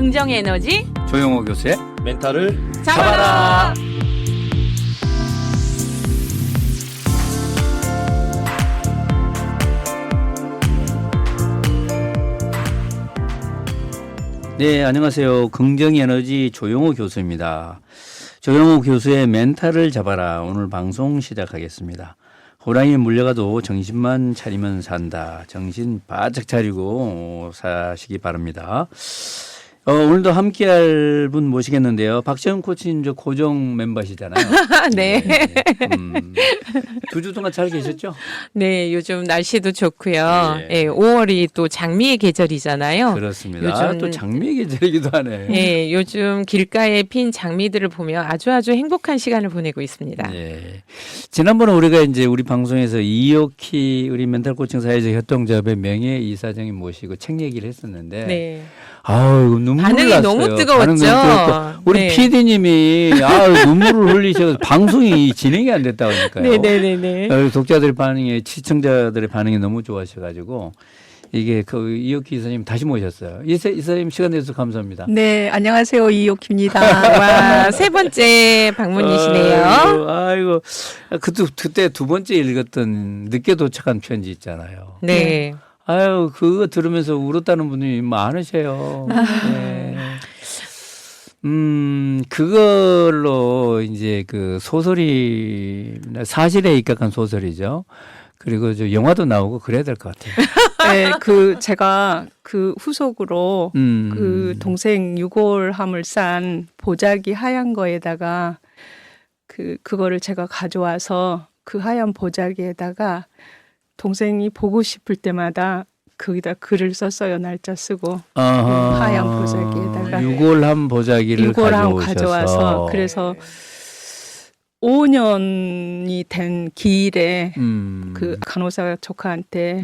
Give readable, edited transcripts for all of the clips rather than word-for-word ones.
긍정 에너지 조용호 교수의 멘탈을 잡아라. 네, 안녕하세요. 긍정에너지 조용호 교수입니다. 조용호 교수의 멘탈을 잡아라. 오늘 방송 시작하겠습니다. 호랑이에 물려가도 정신만 차리면 산다. 정신 바짝 차리고 사시기 바랍니다. 오늘도 함께할 분 모시겠는데요. 박재훈 코치님 저 고정 멤버시잖아요. 네. 2주 동안 잘 계셨죠? 네, 요즘 날씨도 좋고요. 예. 예, 5월이 또 장미의 계절이잖아요. 그렇습니다. 요즘- 또 장미의 계절이기도 하네. 예, 요즘 길가에 핀 장미들을 보며 아주 행복한 시간을 보내고 있습니다. 예. 지난번에 우리가 이제 우리 방송에서 이옥희 우리 멘탈 코칭 사회적 협동조합의 명예 이사장님 모시고 책 얘기를 했었는데 네. 아우 눈물 반응이 났어요. 너무 뜨거웠죠. 반응이 너무 뜨겁고. 우리 네. PD님이 눈물을 흘리셔서 방송이 진행이 안 됐다고 하니까요. 네네네네. 독자들 반응이 시청자들의 반응이 너무 좋아하셔가지고 이게 그 이옥희 이사님 다시 모셨어요. 이사님 시간 내주셔서 감사합니다. 네, 안녕하세요. 이옥희입니다. 와, 세 번째 방문이시네요. 아이고. 그때 두 번째 읽었던 늦게 도착한 편지 있잖아요. 네. 아유, 그거 들으면서 울었다는 분이 많으세요. 네. 그걸로 이제 그 소설이 사실에 입각한 소설이죠. 그리고 저 영화도 나오고 그래야 될 것 같아요. 네, 제가 그 후속으로 그 동생 유골함을 싼 보자기 하얀 거에다가 그거를 제가 가져와서 그 하얀 보자기에다가 동생이 보고 싶을 때마다 거기다 글을 썼어요. 날짜 쓰고 하얀 보자기에다가 유골함 보자기를 유골함 가져오셔서 가져와서 그래서 5년이 된 기일에 그 간호사 조카한테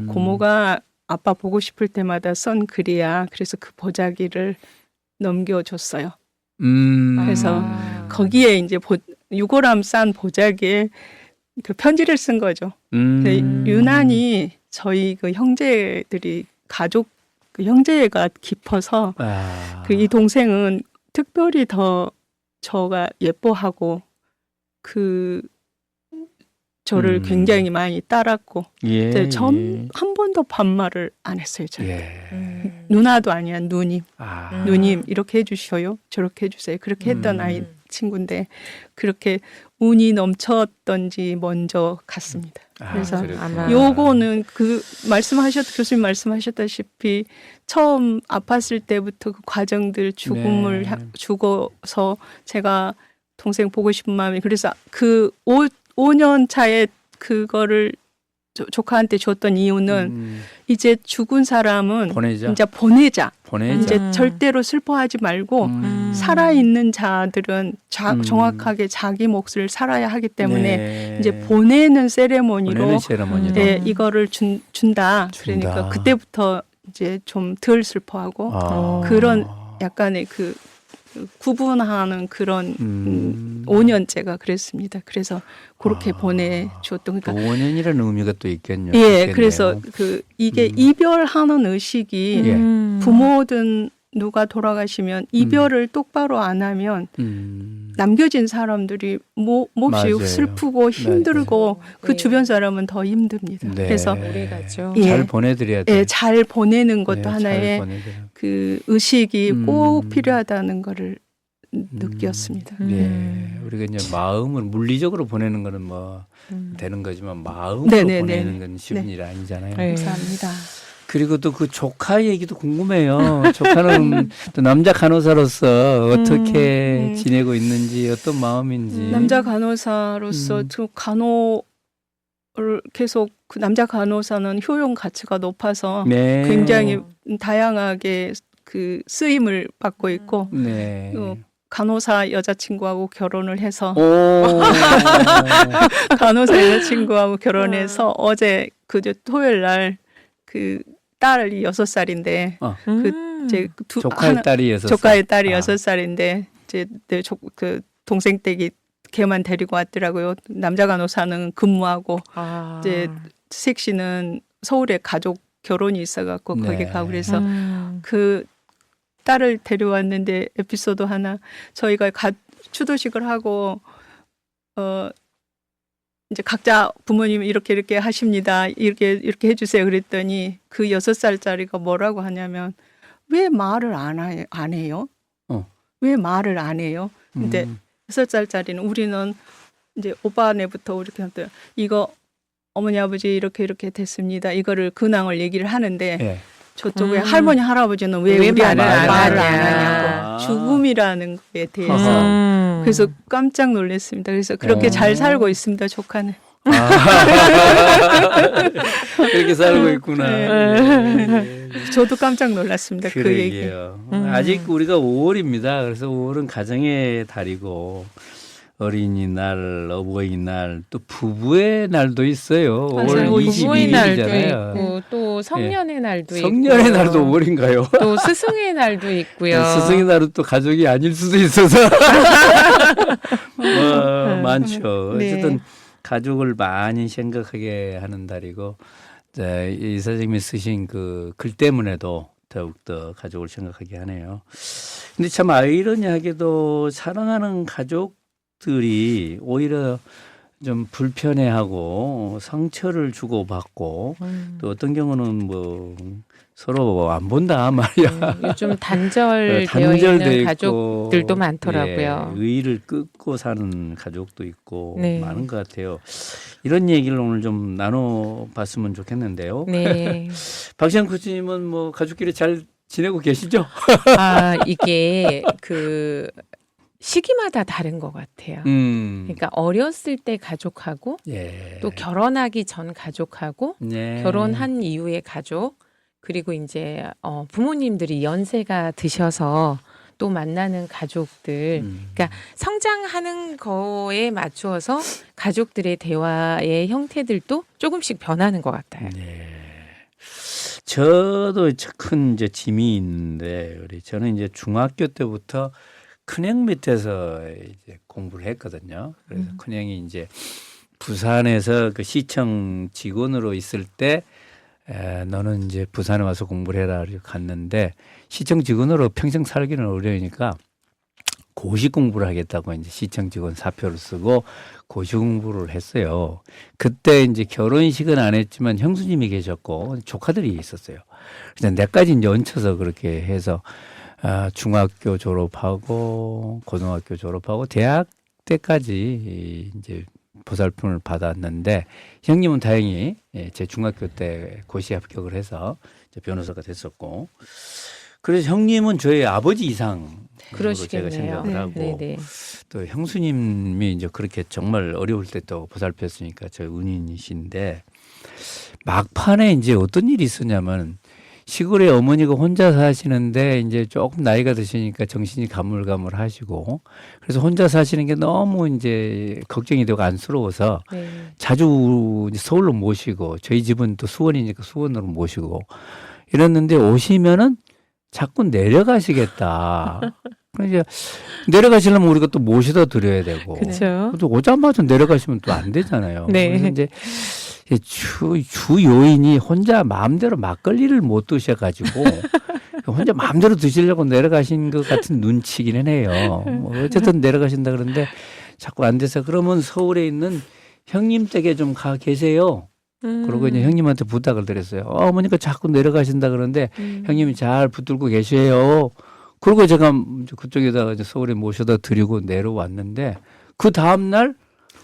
고모가 아빠 보고 싶을 때마다 쓴 글이야. 그래서 그 보자기를 넘겨줬어요. 그래서 거기에 이제 유골함 싼 보자기에 그 편지를 쓴 거죠. 근데 유난히 저희 그 형제들이 가족 그 형제가 깊어서 그 이 동생은 특별히 더 저가 예뻐하고 저를 굉장히 많이 따랐고 예. 전 한 번도 반말을 안 했어요. 저는. 예. 누나도 아니야. 누님. 아. 누님 이렇게 해주셔요. 저렇게 해주세요. 그렇게 했던 아이 친구인데 그렇게 운이 넘쳤던지 먼저 갔습니다. 그래서 그렇구나. 요거는 교수님 말씀하셨다시피 처음 아팠을 때부터 그 과정들 죽음을 죽어서 제가 동생 보고 싶은 마음이 그래서 그 5년 차에 그거를 조카한테 줬던 이유는 이제 죽은 사람은 보내자. 이제 보내자. 보내자. 이제 절대로 슬퍼하지 말고 살아있는 자들은 정확하게 자기 몫을 살아야 하기 때문에 네. 이제 보내는 세레모니로 보내는 세레모니로. 네, 이거를 준다. 그러니까 그때부터 이제 좀 덜 슬퍼하고 그런 약간의 그 구분하는 그런 5년째가 그랬습니다. 그래서 그렇게 보내줬던 그러니까 5년이라는 의미가 또 있겠네요. 예, 그래서 이게 이별하는 의식이 부모든 누가 돌아가시면 이별을 똑바로 안 하면 남겨진 사람들이 몹시 맞아요. 슬프고 힘들고 그 네. 주변 사람은 더 힘듭니다. 네. 그래서 오래가죠. 예. 잘 보내드려야 돼. 예, 잘 보내는 것도 네, 잘 하나의 보내드려요. 그 의식이 꼭 필요하다는 거를 느꼈습니다. 네, 우리가 이제 마음을 물리적으로 보내는 거는 뭐 되는 거지만 마음으로 네네네. 보내는 건 쉬운 네. 일 아니잖아요. 네. 감사합니다. 그리고 또 그 조카 얘기도 궁금해요. 조카는 또 남자 간호사로서 어떻게 지내고 있는지 어떤 마음인지. 남자 간호사로서 그 간호를 계속 그 남자 간호사는 효용 가치가 높아서 네. 굉장히 다양하게 그 쓰임을 받고 있고 네. 간호사 여자친구하고 결혼을 해서 오. 간호사 여자친구하고 결혼해서 어제 토요일 날 그 딸이 6살인데 이제 조카의 딸이 6살. 조카의 딸이 6살인데 이제 그 동생 댁이 걔만 데리고 왔더라고요. 남자 간호사는 근무하고 이제 섹시는 서울에 가족 결혼이 있어갖고 거기 가고 그래서 그 딸을 데려왔는데 에피소드 하나 저희가 추도식을 하고 이제 각자 부모님 이렇게 하십니다. 이렇게 해주세요. 그랬더니 그 6살짜리가 뭐라고 하냐면 왜 말을 안 해요? 왜 말을 안 해요? 근데 6살짜리는 우리는 이제 오빠네부터 이렇게 하면 이거 어머니 아버지 이렇게 됐습니다. 이거를 근황을 얘기를 하는데 예. 저쪽에 할머니 할아버지는 왜 우리 말을 안 말을 안 하냐. 하냐고 죽음이라는 거에 대해서 그래서 깜짝 놀랐습니다. 그래서 그렇게 잘 살고 있습니다. 조카는. 그렇게 살고 있구나. 네. 저도 깜짝 놀랐습니다. 그 얘기. 그러게요. 아직 우리가 5월입니다. 그래서 5월은 가정의 달이고 어린이날, 어버이날, 또 부부의 날도 있어요. 맞아요. 5월 부부의 날도 22일이잖아요. 있고 또 성년의 날도 있고 성년의 날도 5월인가요? 또 스승의 날도 있고요. 스승의 날은 또 가족이 아닐 수도 있어서 많죠. 네. 어쨌든 가족을 많이 생각하게 하는 달이고 이 선생님이 쓰신 그 글 때문에도 더욱더 가족을 생각하게 하네요. 근데 참 아이러니하게도 사랑하는 가족들이 오히려 좀 불편해하고 상처를 주고받고 또 어떤 경우는 뭐 서로 안 본다 말이야. 요즘 단절되어 단절돼 있는 있고, 가족들도 많더라고요. 예, 의의를 끊고 사는 가족도 있고 네. 많은 것 같아요. 이런 얘기를 오늘 좀 나눠봤으면 좋겠는데요. 네. 박시영 코치님은 뭐 가족끼리 잘 지내고 계시죠? 이게 그 시기마다 다른 것 같아요. 그러니까 어렸을 때 가족하고 예. 또 결혼하기 전 가족하고 예. 결혼한 이후의 가족 그리고 이제 부모님들이 연세가 드셔서 또 만나는 가족들 그러니까 성장하는 거에 맞추어서 가족들의 대화의 형태들도 조금씩 변하는 것 같아요. 네. 저도 큰 이제 짐이 있는데 저는 이제 중학교 때부터 큰형 밑에서 이제 공부를 했거든요. 그래서 큰형이 이제 부산에서 그 시청 직원으로 있을 때 너는 이제 부산에 와서 공부를 해라 이렇게 갔는데 시청 직원으로 평생 살기는 어려우니까 고시 공부를 하겠다고 이제 시청 직원 사표를 쓰고 고시 공부를 했어요. 그때 이제 결혼식은 안 했지만 형수님이 계셨고 조카들이 있었어요. 그래서 내까지 이제 얹혀서 그렇게 해서 중학교 졸업하고 고등학교 졸업하고 대학 때까지 이제 보살핌을 받았는데 형님은 다행히 제 중학교 때 고시 합격을 해서 이제 변호사가 됐었고 그래서 형님은 저희 아버지 이상으로 제가 생각을 하고 또 형수님이 이제 그렇게 정말 어려울 때 또 보살폈으니까 저희 은인이신데 막판에 이제 어떤 일이 있었냐면 시골에 어머니가 혼자 사시는데 이제 조금 나이가 드시니까 정신이 가물가물하시고 그래서 혼자 사시는 게 너무 이제 걱정이 되고 안쓰러워서 자주 서울로 모시고 저희 집은 또 수원이니까 수원으로 모시고 이랬는데 오시면은 자꾸 내려가시겠다. 그러니까 내려가시려면 우리가 또 모셔다 드려야 되고 그렇죠. 또 오자마자 내려가시면 또 안 되잖아요. 네. 그래서 이제 주 요인이 혼자 마음대로 막걸리를 못 드셔가지고 혼자 마음대로 드시려고 내려가신 것 같은 눈치기는 해요. 뭐 어쨌든 내려가신다 그러는데 자꾸 안 돼서 그러면 서울에 있는 형님 댁에 좀 가 계세요. 그러고 이제 형님한테 부탁을 드렸어요. 어머니가 자꾸 내려가신다 그러는데 형님이 잘 붙들고 계세요. 그리고 제가 그쪽에다가 이제 서울에 모셔다 드리고 내려왔는데 그 다음날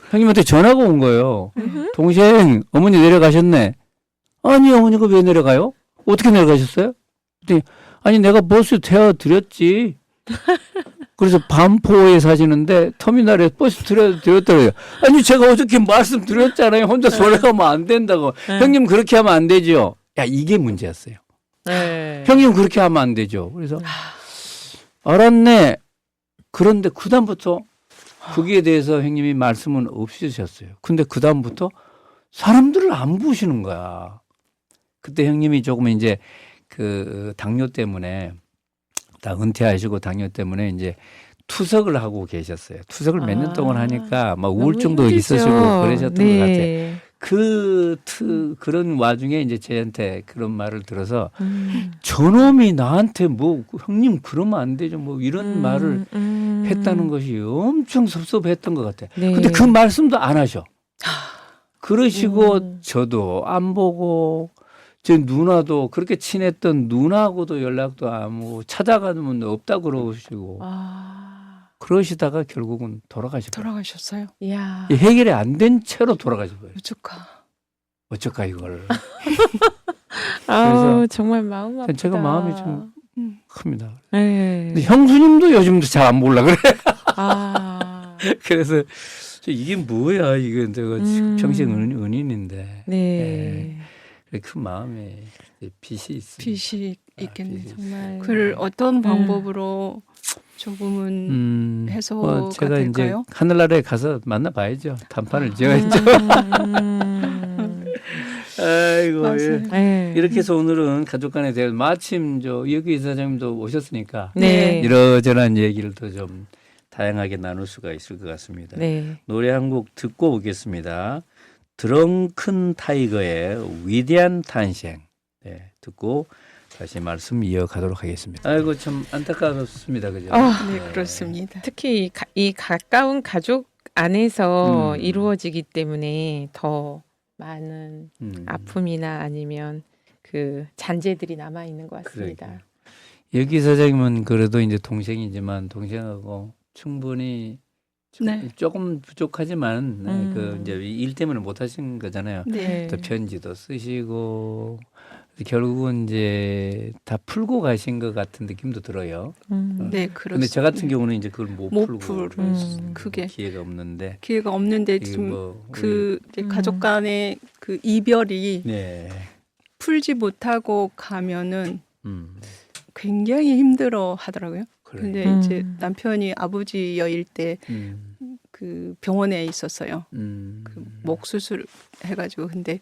형님한테 전화가 온 거예요. 동생, 어머니 내려가셨네. 아니, 어머니가 왜 내려가요? 어떻게 내려가셨어요? 그랬더니, 아니, 내가 버스 태워드렸지. 그래서 반포에 사시는데 터미널에 버스 드렸더래요. 아니, 제가 어저께 말씀드렸잖아요. 혼자 돌아가면 안 된다고. 형님 그렇게 하면 안 되죠. 야, 이게 문제였어요. 형님 그렇게 하면 안 되죠. 그래서 알았네. 그런데 그다음부터 거기에 대해서 형님이 말씀은 없으셨어요. 근데 그다음부터 사람들을 안 부시는 거야. 그때 형님이 조금 이제 그 당뇨 때문에 다 은퇴하시고 당뇨 때문에 이제 투석을 하고 계셨어요. 투석을 몇 년 동안 하니까 막 우울증도 있으시고 그러셨던 것 같아요. 그런 와중에 이제 저한테 그런 말을 들어서 저놈이 나한테 뭐 형님 그러면 안 되죠 뭐 이런 말을 했다는 것이 엄청 섭섭했던 것 같아요. 네. 근데 그 말씀도 안 하셔. 그러시고 저도 안 보고 제 누나도 그렇게 친했던 누나하고도 연락도 안 하고 찾아가면 없다 그러시고 그러시다가 결국은 돌아가시고 돌아가셨어요. 이야. 해결이 안 된 채로 돌아가시고 우주카. 어쩔까 이걸. 아우 정말 마음 아프다. 제가 마음이 좀 큽니다. 네. 근데 형수님도 요즘도 잘 안 보려 그래. 아. 그래서 이게 뭐야 이게 내가 평생 은인인데. 네. 그 마음에 빚이 있습니다. 빚이 있겠네요. 정말. 그를 어떤 방법으로 조금은 해소가 제가 될까요? 이제 하늘나라에 가서 만나봐야죠. 단판을 지어야죠. 아이고 예. 네. 이렇게 해서 오늘은 가족 간에 대해 마침 이혁규 이사장님도 오셨으니까 네. 이러저러한 얘기를 더 좀 다양하게 나눌 수가 있을 것 같습니다. 네. 노래 한 곡 듣고 오겠습니다. 드렁큰 타이거의 위대한 탄생. 네, 듣고 다시 말씀 이어가도록 하겠습니다. 아이고 참 안타깝습니다, 그죠? 네, 그렇습니다. 특히 이 가까운 가족 안에서 음. 이루어지기 때문에 더 많은 아픔이나 아니면 그 잔재들이 남아 있는 것 같습니다. 그러게요. 여기 사장님은 그래도 이제 동생이지만 동생하고 충분히 네. 조금 부족하지만 그 이제 일 때문에 못 하신 거잖아요. 네. 또 편지도 쓰시고 결국은 이제 다 풀고 가신 것 같은 느낌도 들어요. 네, 그렇습니다. 근데 저 같은 경우는 이제 그걸 못 풀고 그게 기회가 없는데 기회가 없는데 이게 지금 뭐 그 이제 가족 간의 그 이별이 네. 풀지 못하고 가면은 음. 굉장히 힘들어 하더라고요. 그래. 근데 이제 남편이 아버지여일 때 그 병원에 있었어요. 그 목 수술 해가지고 근데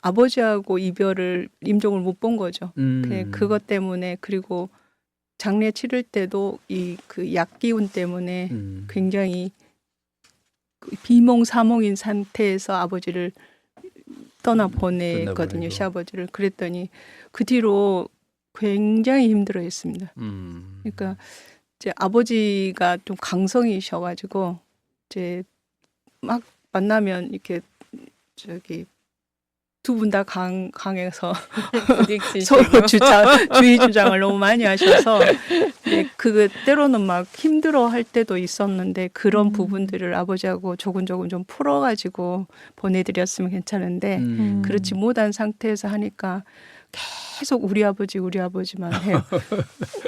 아버지하고 이별을 임종을 못 본 거죠. 그것 때문에 그리고 장례 치를 때도 이 그 약 기운 때문에 굉장히 비몽사몽인 상태에서 아버지를 떠나 보냈거든요. 떠나보내고. 시아버지를. 그랬더니 그 뒤로 굉장히 힘들어했습니다. 그러니까 이제 아버지가 좀 강성이셔가지고 이제 막 만나면 이렇게 저기 두 분 다 강해서 서로 주의 주장을 너무 많이 하셔서 그 때로는 막 힘들어할 때도 있었는데 그런 부분들을 아버지하고 조금조금 좀 풀어가지고 보내드렸으면 괜찮은데 그렇지 못한 상태에서 하니까 계속 우리 아버지만 해요.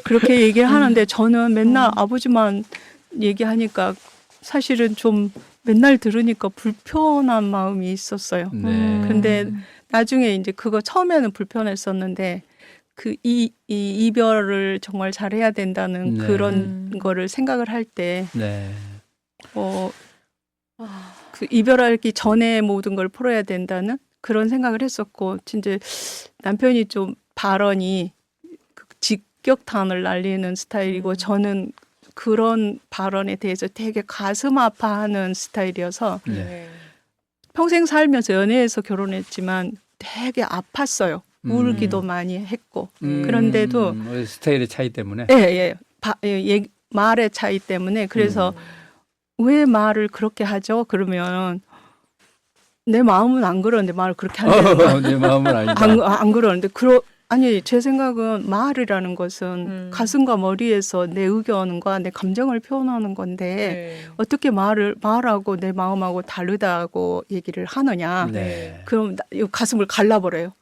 그렇게 얘기를 하는데 저는 맨날 아버지만 얘기하니까 사실은 좀 맨날 들으니까 불편한 마음이 있었어요. 네. 근데 나중에 이제 그거 처음에는 불편했었는데 그 이 이별을 정말 잘해야 된다는 네. 그런 거를 생각을 할 때 네. 그 이별하기 전에 모든 걸 풀어야 된다는 그런 생각을 했었고 진짜 남편이 좀 발언이 직격탄을 날리는 스타일이고 저는 그런 발언에 대해서 되게 가슴 아파하는 스타일이어서 네. 평생 살면서 연애해서 결혼했지만 되게 아팠어요. 울기도 많이 했고 그런데도 스타일의 차이 때문에 말의 차이 때문에 그래서 왜 말을 그렇게 하죠? 그러면 내 마음은 안 그러는데 말을 그렇게 한다는 거야. 내 마음은 아니다. 안 그러는데 아니 제 생각은 말이라는 것은 가슴과 머리에서 내 의견과 내 감정을 표현하는 건데 어떻게 말하고 내 마음하고 다르다고 얘기를 하느냐. 네. 그럼 가슴을 갈라버려요.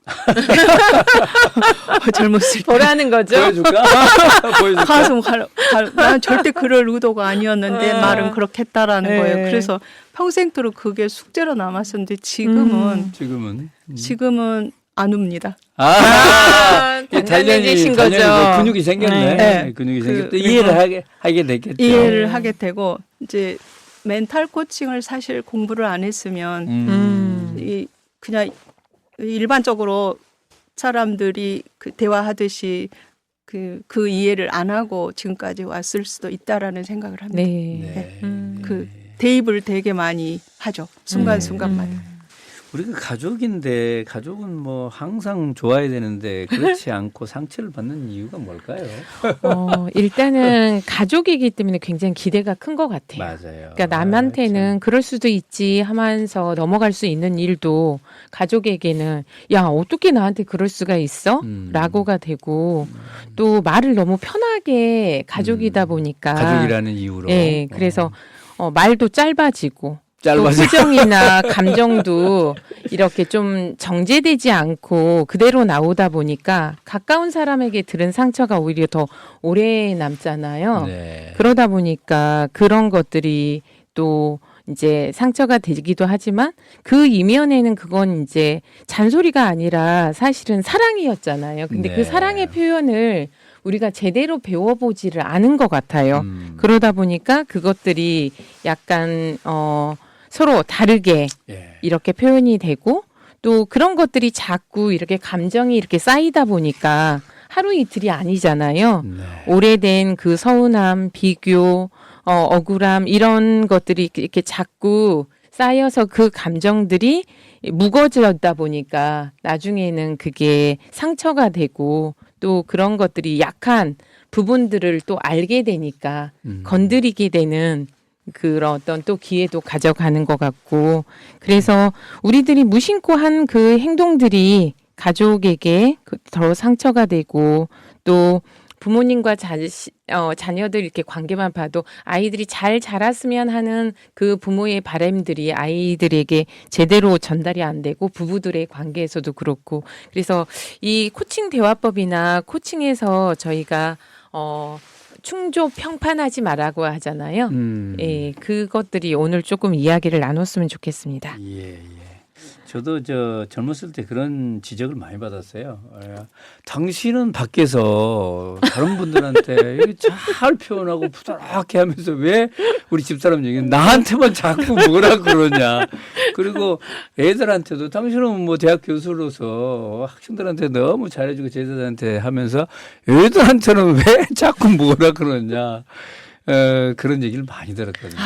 젊었을 때. 보라는 거죠. 보여줄까? 보여줄까? 가슴 난 절대 그럴 의도가 아니었는데 말은 그렇게 했다라는 네. 거예요. 그래서 평생도록 그게 숙제로 남았었는데 지금은 안 웁니다. 단단해지신 거죠. 근육이 생겼네. 네. 근육이 생겼다. 이해를 하게 됐겠죠. 이해를 하게 되고 이제 멘탈 코칭을 사실 공부를 안 했으면 그냥 일반적으로 사람들이 그 대화하듯이 그 이해를 안 하고 지금까지 왔을 수도 있다라는 생각을 합니다. 네. 네. 그 대입을 되게 많이 하죠. 순간순간마다. 우리가 가족인데 가족은 뭐 항상 좋아야 되는데 그렇지 않고 상처를 받는 이유가 뭘까요? 일단은 가족이기 때문에 굉장히 기대가 큰 것 같아요. 맞아요. 그러니까 남한테는 그럴 수도 있지 하면서 넘어갈 수 있는 일도 가족에게는 야 어떻게 나한테 그럴 수가 있어? 라고가 되고 또 말을 너무 편하게 가족이다 보니까 가족이라는 이유로 네, 그래서 말도 짧아지고 또 표정이나 감정도 이렇게 좀 정제되지 않고 그대로 나오다 보니까 가까운 사람에게 들은 상처가 오히려 더 오래 남잖아요. 네. 그러다 보니까 그런 것들이 또 이제 상처가 되기도 하지만 그 이면에는 그건 이제 잔소리가 아니라 사실은 사랑이었잖아요. 근데 네. 그 사랑의 표현을 우리가 제대로 배워보지를 않은 것 같아요. 그러다 보니까 그것들이 약간 서로 다르게 예. 이렇게 표현이 되고 또 그런 것들이 자꾸 이렇게 감정이 이렇게 쌓이다 보니까 하루 이틀이 아니잖아요. 네. 오래된 그 서운함, 비교, 억울함 이런 것들이 이렇게 자꾸 쌓여서 그 감정들이 무거워지다 보니까 나중에는 그게 상처가 되고 또 그런 것들이 약한 부분들을 또 알게 되니까 건드리게 되는 그런 어떤 또 기회도 가져가는 것 같고 그래서 우리들이 무심코 한 그 행동들이 가족에게 더 상처가 되고 또 부모님과 자녀들 이렇게 관계만 봐도 아이들이 잘 자랐으면 하는 그 부모의 바람들이 아이들에게 제대로 전달이 안 되고 부부들의 관계에서도 그렇고 그래서 이 코칭 대화법이나 코칭에서 저희가 충조 평판하지 말라고 하잖아요. 예, 그것들이 오늘 조금 이야기를 나눴으면 좋겠습니다. 예, 예. 저도 젊었을 때 그런 지적을 많이 받았어요. 당신은 밖에서 다른 분들한테 이렇게 잘 표현하고 부드럽게 하면서 왜 우리 집사람 얘기 나한테만 자꾸 뭐라 그러냐. 그리고 애들한테도 당신은 뭐 대학 교수로서 학생들한테 너무 잘해주고 제자들한테 하면서 애들한테는 왜 자꾸 뭐라 그러냐. 그런 얘기를 많이 들었거든요.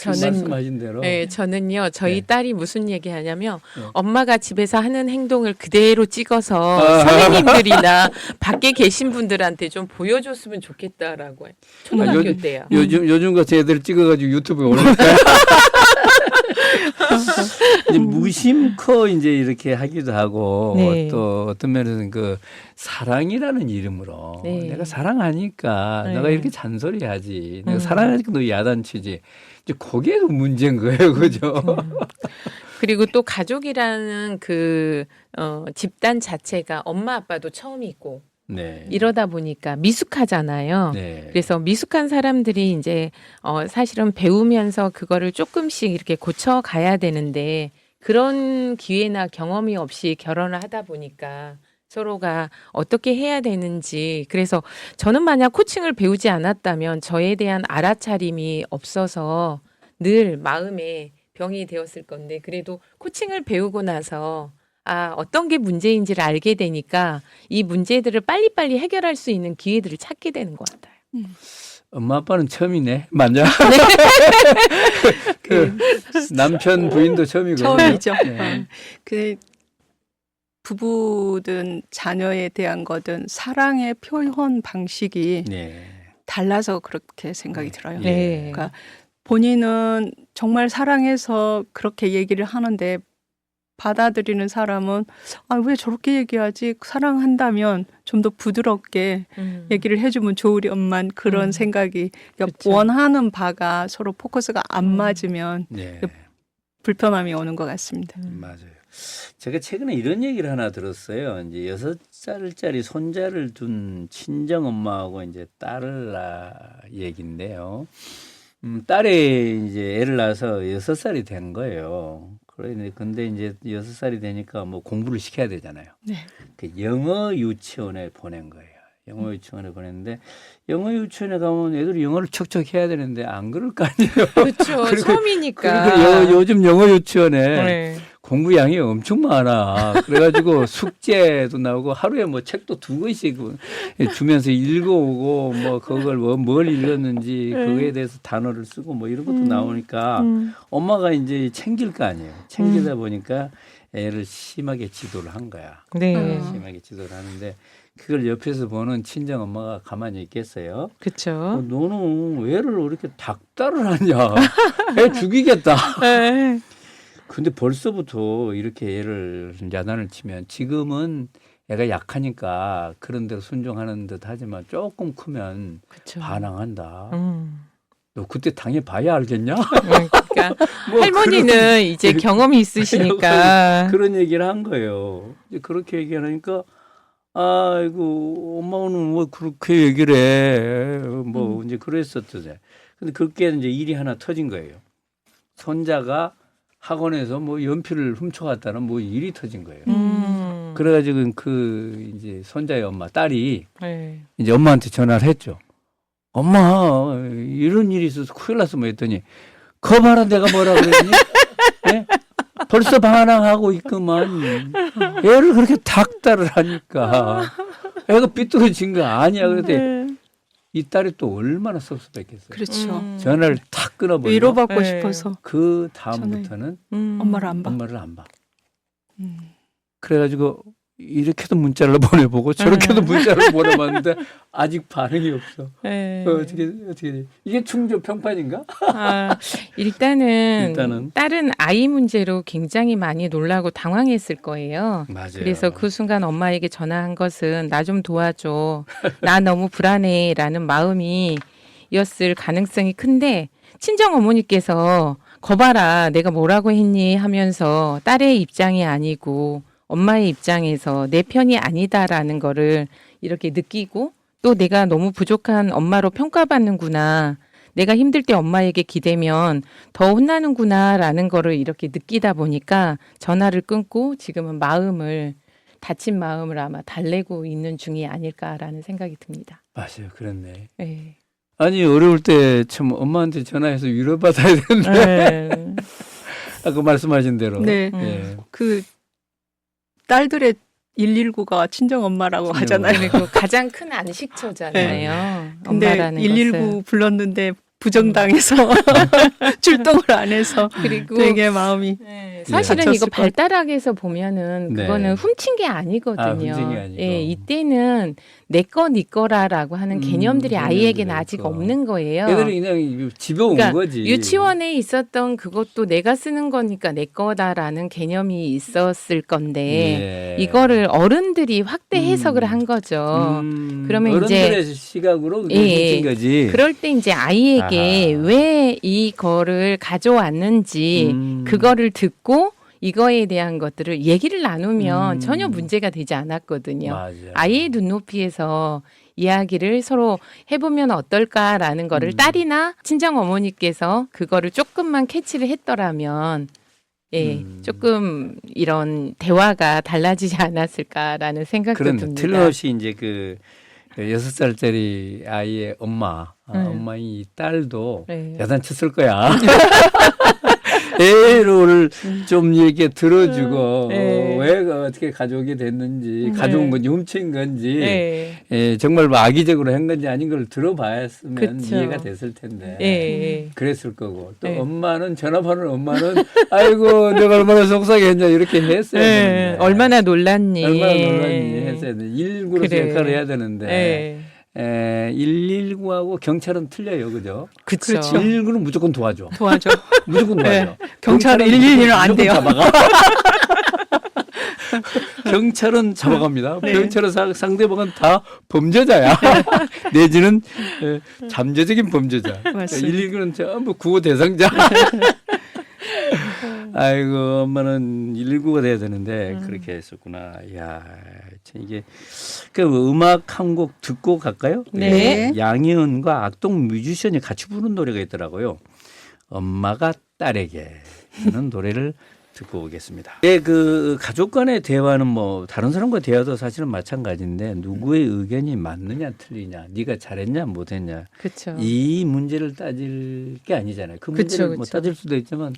말씀하신 대로. 네, 저는요, 저희 네. 딸이 무슨 얘기 하냐면, 네. 엄마가 집에서 하는 행동을 그대로 찍어서 선생님들이나 밖에 계신 분들한테 좀 보여줬으면 좋겠다라고 해요. 초등학교 때요. 요즘 같은 애들 찍어가지고 유튜브에 올릴까? 이제 무심코 이제 이렇게 하기도 하고 네. 또 어떤 면에서는 그 사랑이라는 이름으로 네. 내가 사랑하니까 네. 내가 이렇게 잔소리하지 내가 사랑하니까 너 야단치지 이제 그게 문제인 거예요, 그죠? 그리고 또 가족이라는 그 집단 자체가 엄마 아빠도 처음이고 네. 이러다 보니까 미숙하잖아요. 네. 그래서 미숙한 사람들이 이제 사실은 배우면서 그거를 조금씩 이렇게 고쳐 가야 되는데 그런 기회나 경험이 없이 결혼을 하다 보니까 서로가 어떻게 해야 되는지 그래서 저는 만약 코칭을 배우지 않았다면 저에 대한 알아차림이 없어서 늘 마음에 병이 되었을 건데 그래도 코칭을 배우고 나서 어떤 게 문제인지를 알게 되니까 이 문제들을 빨리빨리 해결할 수 있는 기회들을 찾게 되는 것 같아요. 엄마 아빠는 처음이네, 맞냐? 그 남편 부인도 처음이거든요. 처음이죠. 네. 그 부부든 자녀에 대한 거든 사랑의 표현 방식이 네. 달라서 그렇게 생각이 들어요. 네. 그러니까 본인은 정말 사랑해서 그렇게 얘기를 하는데 받아들이는 사람은 왜 저렇게 얘기하지? 사랑한다면 좀 더 부드럽게 얘기를 해주면 좋으련만 그런 생각이 그러니까 그쵸. 원하는 바가 서로 포커스가 안 맞으면 네. 불편함이 오는 것 같습니다. 맞아요. 제가 최근에 이런 얘기를 하나 들었어요. 이제 6살짜리 손자를 둔 친정 엄마하고 이제 딸을 얘기인데요. 딸이 이제 애를 낳아서 6살이 된 거예요. 근데 이제 6살이 되니까 뭐 공부를 시켜야 되잖아요. 네. 그 영어 유치원에 보낸 거예요. 영어 유치원에 보냈는데 영어 유치원에 가면 애들이 영어를 척척 해야 되는데 안 그럴 거 아니에요. 그렇죠. 처음이니까. 그러니까 요즘 영어 유치원에 네. 공부 양이 엄청 많아. 그래가지고 숙제도 나오고 하루에 뭐 책도 2권씩 주면서 읽어오고 뭐 그걸 뭘 읽었는지 그거에 대해서 단어를 쓰고 뭐 이런 것도 나오니까 엄마가 이제 챙길 거 아니에요. 챙기다 보니까 애를 심하게 지도를 한 거야. 네. 심하게 지도를 하는데 그걸 옆에서 보는 친정 엄마가 가만히 있겠어요? 그렇죠. 너는 애를 왜 이렇게 닥달을 하냐? 애 죽이겠다. 네. 근데 벌써부터 이렇게 애를 야단을 치면 지금은 애가 약하니까 그런 대로 순종하는 듯 하지만 조금 크면 그렇죠. 반항한다. 너 그때 당해봐야 알겠냐? 그러니까 뭐 할머니는 이제 경험이 있으시니까. 그런 얘기를 한 거예요. 이제 그렇게 얘기하니까 아이고 엄마는 뭐 그렇게 얘기를 해. 뭐 이제 그랬었대. 근데 그게 이제 일이 하나 터진 거예요. 손자가 학원에서 뭐 연필을 훔쳐갔다는 뭐 일이 터진 거예요. 그래가지고 그 이제 손자의 엄마 딸이 네. 이제 엄마한테 전화를 했죠. 엄마 이런 일이 있어서 큰일 났어 뭐 했더니 거 봐라 내가 뭐라 그랬니? 예? 벌써 반항하고 있구만. 애를 그렇게 닥달을 하니까 애가 삐뚤어진 거 아니야. 그런데 이 딸이 또 얼마나 섭섭했겠어요. 그렇죠. 전화를 탁 끊어버리고 위로받고 네. 싶어서 그 다음부터는 엄마를 안 봐. 엄마를 안 봐. 음. 그래가지고 이렇게도 문자를 보내보고 저렇게도 문자를 보내봤는데 아직 반응이 없어. 네. 어떻게 이게 충주 평판인가? 일단은 딸은 아이 문제로 굉장히 많이 놀라고 당황했을 거예요. 맞아요. 그래서 그 순간 엄마에게 전화한 것은 나 좀 도와줘. 나 너무 불안해라는 마음이었을 가능성이 큰데 친정 어머니께서 거봐라 내가 뭐라고 했니 하면서 딸의 입장이 아니고 엄마의 입장에서 내 편이 아니다라는 거를 이렇게 느끼고 또 내가 너무 부족한 엄마로 평가받는구나. 내가 힘들 때 엄마에게 기대면 더 혼나는구나라는 거를 이렇게 느끼다 보니까 전화를 끊고 지금은 다친 마음을 아마 달래고 있는 중이 아닐까라는 생각이 듭니다. 맞아요. 그렇네. 네. 아니 어려울 때 참 엄마한테 전화해서 위로받아야 되는데 네. 아까 말씀하신 대로 네. 예. 그 딸들의 119가 친정 엄마라고 하잖아요. 그리고 가장 큰 안식처잖아요. 근데 엄마라는 119 것은. 불렀는데 부정당해서 출동을 안 해서 그리고 되게 마음이 네, 사실은 다쳤을 이거 것 발달학에서 보면은 네. 그거는 훔친 게 아니거든요. 훔친 게 아니고. 예, 이때는 내 거, 네 거라라고 하는 개념들이 아이에게는 아직 그거. 없는 거예요. 애들이 그냥 집에 온 그러니까 거지. 유치원에 있었던 그것도 내가 쓰는 거니까 내 거다라는 개념이 있었을 건데 예. 이거를 어른들이 확대 해석을 한 거죠. 그러면 어른들의 이제 시각으로 예, 훔친 거지. 그럴 때 이제 아이에게 아하. 왜 이거를 가져왔는지 그거를 듣고 이거에 대한 것들을 얘기를 나누면 전혀 문제가 되지 않았거든요. 맞아요. 아이의 눈높이에서 이야기를 서로 해보면 어떨까라는 거를 딸이나 친정 어머니께서 그거를 조금만 캐치를 했더라면 예, 조금 이런 대화가 달라지지 않았을까라는 생각도 그런데 듭니다. 틀림없이 이제 그 6살짜리 아이의 엄마의 딸도 네. 야단쳤을 거야. 애를 좀 얘기 들어주고 네. 왜 어떻게 가져오게 됐는지 가져온 건지 훔친 건지 네. 예, 정말 뭐 악의적으로 한 건지 아닌 걸 들어봤으면 그쵸. 이해가 됐을 텐데 예. 그랬을 거고 또 네. 엄마는 전화 받는 엄마는 아이고 내가 얼마나 속상했냐 이렇게 했어야 예. 되는데 얼마나 놀랐니? 얼마나 놀랐니 했어야 돼 119로서 그래. 역할을 해야 되는데 예. 119하고 경찰은 틀려요, 그죠? 그렇죠. 119는 무조건 도와줘. 도와줘. 무조건 도와줘. 네. 경찰은 112는 안 돼요. 잡아가. 경찰은 잡아갑니다. 네. 경찰은 상대방은 다 범죄자야. 내지는 잠재적인 범죄자. 맞습니다. 119는 전부 구호 대상자. 아이고 엄마는 119가 돼야 되는데 그렇게 했었구나. 야, 참 이게 그 음악 한 곡 듣고 갈까요? 네. 양희은과 악동 뮤지션이 같이 부른 노래가 있더라고요. 엄마가 딸에게 하는 노래를 듣고 오겠습니다. 네, 그 가족 간의 대화는 뭐 다른 사람과 대화도 사실은 마찬가지인데 누구의 의견이 맞느냐 틀리냐, 네가 잘했냐 못했냐 그렇죠. 이 문제를 따질 게 아니잖아요. 그 문제를 뭐 따질 수도 있지만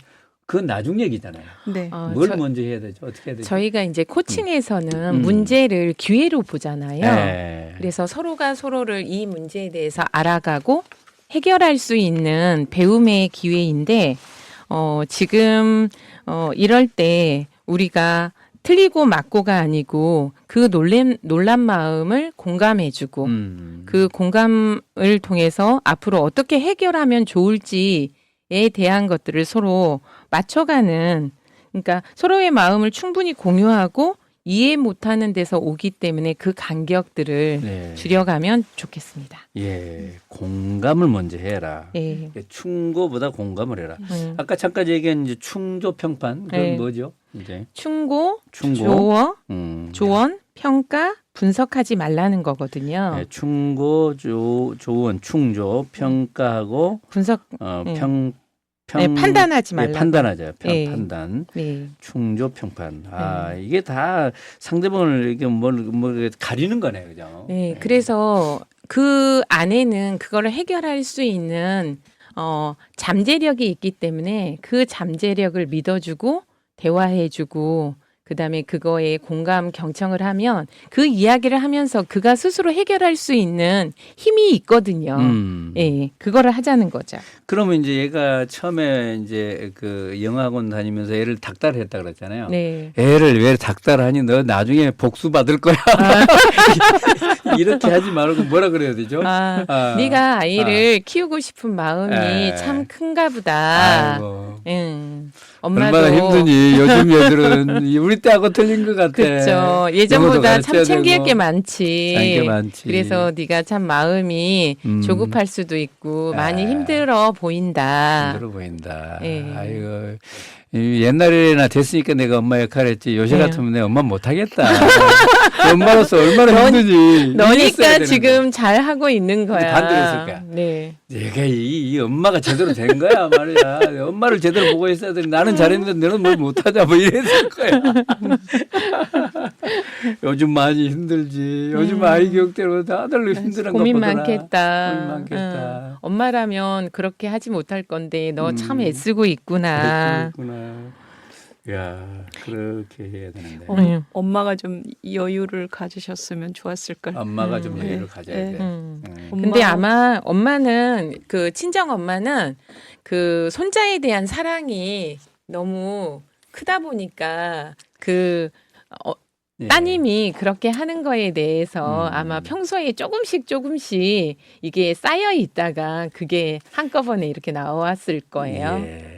그건 나중 얘기잖아요. 네. 뭘 먼저 해야 되죠? 어떻게 해야 되죠? 저희가 이제 코칭에서는 문제를 기회로 보잖아요. 네. 그래서 서로가 서로를 이 문제에 대해서 알아가고 해결할 수 있는 배움의 기회인데 지금 이럴 때 우리가 틀리고 맞고가 아니고 그 놀란 마음을 공감해주고 그 공감을 통해서 앞으로 어떻게 해결하면 좋을지에 대한 것들을 서로 맞춰가는, 그러니까 서로의 마음을 충분히 공유하고 이해 못하는 데서 오기 때문에 그 간격들을 네. 줄여가면 좋겠습니다. 예, 공감을 먼저 해라. 예. 충고보다 공감을 해라. 아까 잠깐 얘기한 이제 충조평판 그건 네. 뭐죠? 이제 충고, 충고, 조언, 평가, 분석하지 말라는 거거든요. 네, 충고, 조언, 충조, 평가하고 분석, 네. 판단하지 말라. 판단하죠. 네. 판단, 네. 충조, 평판. 이게 다 상대방을 이게 뭐 가리는 거네, 그죠? 네. 그래서 그 안에는 그거를 해결할 수 있는 잠재력이 있기 때문에 그 잠재력을 믿어주고 대화해주고 그다음에 그거에 공감 경청을 하면 그 이야기를 하면서 그가 스스로 해결할 수 있는 힘이 있거든요. 예, 그거를 하자는 거죠. 그러면 이제 얘가 처음에 이제 그 영어학원 다니면서 애를 닥달했다 그랬잖아요. 네. 애를 왜 닥달하니? 너 나중에 복수 받을 거야. 이렇게 하지 말고 뭐라 그래야 되죠? 네가 아이를 키우고 싶은 마음이 참 큰가 보다. 아이고. 엄마도 얼마나 힘드니? 요즘 애들은 우리 때하고 틀린 것 같아. 그렇죠. 예전보다 참 챙길 게 많지. 챙길 게 많지. 그래서 네가 참 마음이 조급할 수도 있고 많이 힘들어 보인다. 힘들어 보인다. 네. 아이고. 옛날에나 됐으니까 내가 엄마 역할을 했지. 요새 같으면 내 엄마 못하겠다. 엄마로서 얼마나 힘드지. 너니까 지금 잘 하고 있는 거야. 반대로 했을까? 네. 내가 이 엄마가 제대로 된 거야 말이야. 엄마를 제대로 보고 있어야 돼. 나는 잘했는데 너는 뭘 못하자 뭐 이랬을 거야. 요즘 많이 힘들지. 요즘 아이 교육 때문에 다들 힘든 거 고민 보더라. 많겠다. 고민 많겠다. 엄마라면 그렇게 하지 못할 건데 너 참 애쓰고 있구나. 그랬구나. 야, 그렇게 해야 되는데. 엄마가 좀 여유를 가지셨으면 좋았을 걸. 엄마가 좀 여유를 가져야 돼. 근데 아마 엄마는 그 친정 엄마는 그 손자에 대한 사랑이 너무 크다 보니까 그 예. 따님이 그렇게 하는 거에 대해서 아마 평소에 조금씩 이게 쌓여 있다가 그게 한꺼번에 이렇게 나왔을 거예요. 예.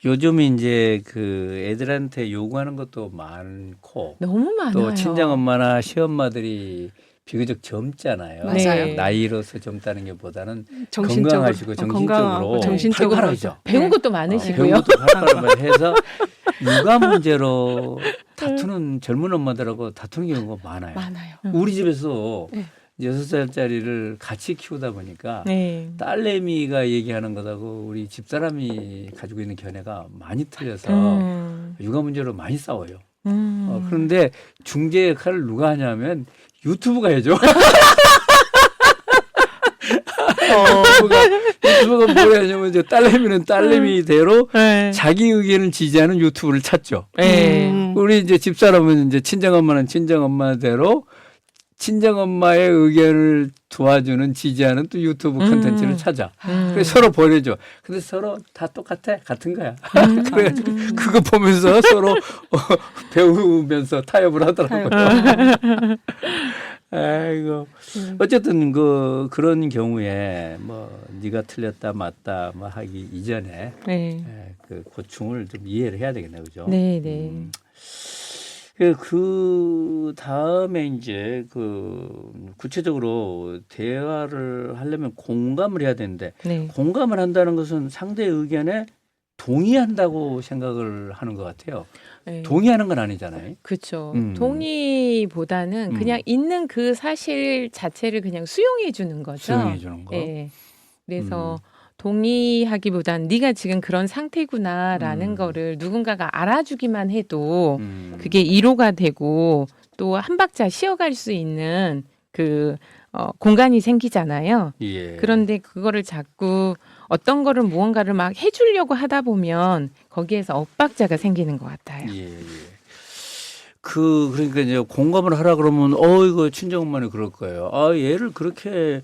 요즘 이제 그 애들한테 요구하는 것도 많고 너무 많아요. 또 친정 엄마나 시엄마들이 비교적 젊잖아요. 맞아요. 나이로서 젊다는 게 보다는 정신적으로, 건강하시고 건강하고 정신적으로 팔팔하죠. 배운 것도 많으시고요. 배운 것도 팔팔하고 해서 육아 문제로 다투는 젊은 엄마들하고 다투는 경우가 많아요. 많아요. 우리 집에서 네. 6살짜리를 같이 키우다 보니까 네. 딸내미가 얘기하는 것하고 우리 집사람이 가지고 있는 견해가 많이 틀려서 육아 문제로 많이 싸워요. 그런데 중재 역할을 누가 하냐면 유튜브가 해줘. 유튜브가 뭘 하냐면 이제 딸내미는 딸내미대로 자기 의견을 지지하는 유튜브를 찾죠. 우리 이제 집사람은 이제 친정엄마는 친정엄마대로 친정엄마의 의견을 도와주는 지지하는 또 유튜브 콘텐츠를 찾아. 그래서 서로 보내줘. 근데 서로 다 똑같아. 같은 거야. 그래가지고 그거 보면서 서로 배우면서 타협을 하더라고요. 아이고. 어쨌든 그런 경우에 뭐 네가 틀렸다 맞다 뭐 하기 이전에 그 고충을 좀 이해를 해야 되겠네요. 그죠? 네, 네. 그 다음에 이제 구체적으로 대화를 하려면 공감을 해야 되는데 공감을 한다는 것은 상대의 의견에 동의한다고 생각을 하는 것 같아요. 동의하는 건 아니잖아요. 그렇죠. 동의보다는 그냥 있는 그 사실 자체를 그냥 수용해 주는 거죠. 수용해 주는 거. 네. 그래서 동의하기보단 네가 지금 그런 상태구나라는 거를 누군가가 알아주기만 해도 그게 이로가 되고 또 한 박자 쉬어갈 수 있는 그 공간이 생기잖아요. 예. 그런데 그거를 자꾸 어떤 거를 무언가를 막 해주려고 하다 보면 거기에서 엇박자가 생기는 것 같아요. 예, 예. 그러니까 이제 공감을 하라 그러면 이거 친정엄마는 그럴 거예요. 얘를 그렇게